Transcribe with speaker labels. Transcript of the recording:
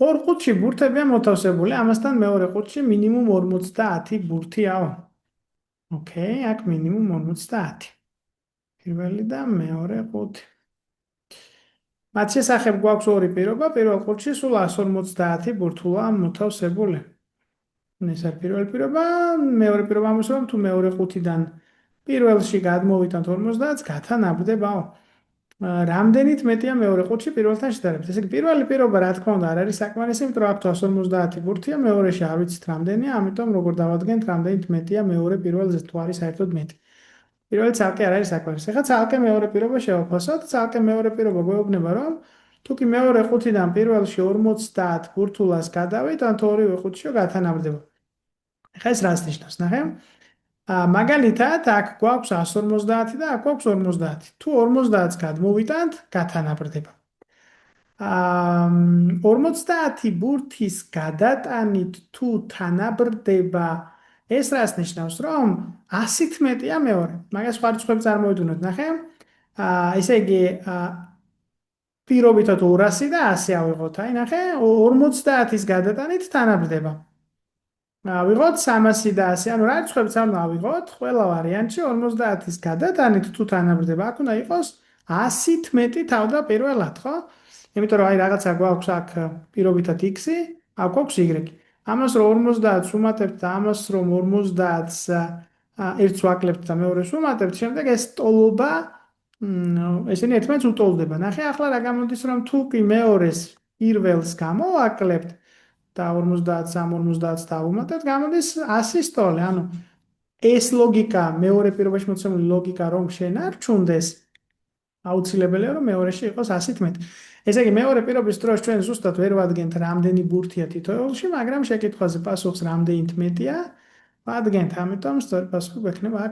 Speaker 1: ორ ყუთში ბურთებია მოთავსებული, ამასთან მეორე ყუთში მინიმუმ 50 ბურთიაო. ოკეი, აქ მინიმუმ 50. პირველი და მეორე ყუთი. მათ შესახებ გვაქვს ორი პირობა, პირველ ყუთში სულ 150 ბურთულა მოთავსებული. ეს არის პირველი პირობა, მეორე პირობა ამბობს, რომ თუ მეორე ყუთიდან პირველში გადმოვიტანთ 50-ს, გათანაბრდებაო. რამდენით მეტია მეორე ყუთში პირველთან შედარებით. ესე იგი, პირველი პირობა, რა თქმა უნდა, არ არის საკმარისი, იმიტომ რომ აქ 150 ბურთია, მეორეში არ ვიცით რამდენია, ამიტომ როგორ დავადგენთ, რამდენით მეტია მეორე პირველზე, თუ არის საერთოდ მეტი. პირველი ცალკე არ არის საკმარისი. ეხლა ცალკე მეორე პირობა შევაფასოთ, ცალკე მეორე პირობა გვეუბნება, რომ თუ კი მეორე ყუთიდან პირველში 50 ბურთულას გადავიტანთ, ორივე ყუთშიო გათანაბრდება. ეხლა ეს რას ნიშნავს? ნახე. მაგალითად, აქ გვაქვს 150 და აქ გვაქვს 50. თუ 50-ს გადმოვიტანთ, გათანაბრდება. 50 ბურთის გადატანით თუ თანაბრდება, ეს რას ნიშნავს, რომ 100-ით მეტია მეორე. მაგას სხვა რიცხვები წარმოვიდგინოთ, ნახე. ესე იგი, პირობითად 200 და 100 ავიღოთ, აი ნახე, 50-ის გადატანით თანაბრდება. ავიღოთ 300 და 100, ანუ რა რიცხვებიც არ უნდა ავიღოთ, ყველა ვარიანტში 50-ის გადატანით თუ თანაბრდება, აქ უნდა იყოს 100-ით მეტი თავდაპირველად, ხო? იმიტომ რომ აი რაღაცა გვაქვს აქ პირობითად x-ი, აქ გვაქვს y. ამას რომ 50-ს ვუმატებთ და ამას რომ 50-ს ერთს ვაკლებთ და მეორეს ვუმატებთ, შემდეგ ეს ტოლობა ესენი ერთმანეთს უტოლდება. ნახე, ახლა რა გამოდის, რომ თუ კი მეორეს პირველს გამოვაკლებთ და 50-ს ამ 50-ს დავუმატებთ, გამოდის 100-ის ტოლი. ანუ ეს ლოგიკა, მეორე პირობაში მოცემული ლოგიკა რომ შენარჩუნდეს, აუცილებელია რომ მეორეში იყოს 100-ით მეტი. ესე იგი, მეორე პირობის დროს ჩვენ ზუსტად ვერ ვადგენთ რამდენი ბურთია თითოეულში, მაგრამ შეკითხვაზე პასუხს რამდენით მეტია ვადგენთ, ამიტომ სწორი პასუხი გვექნება აქ.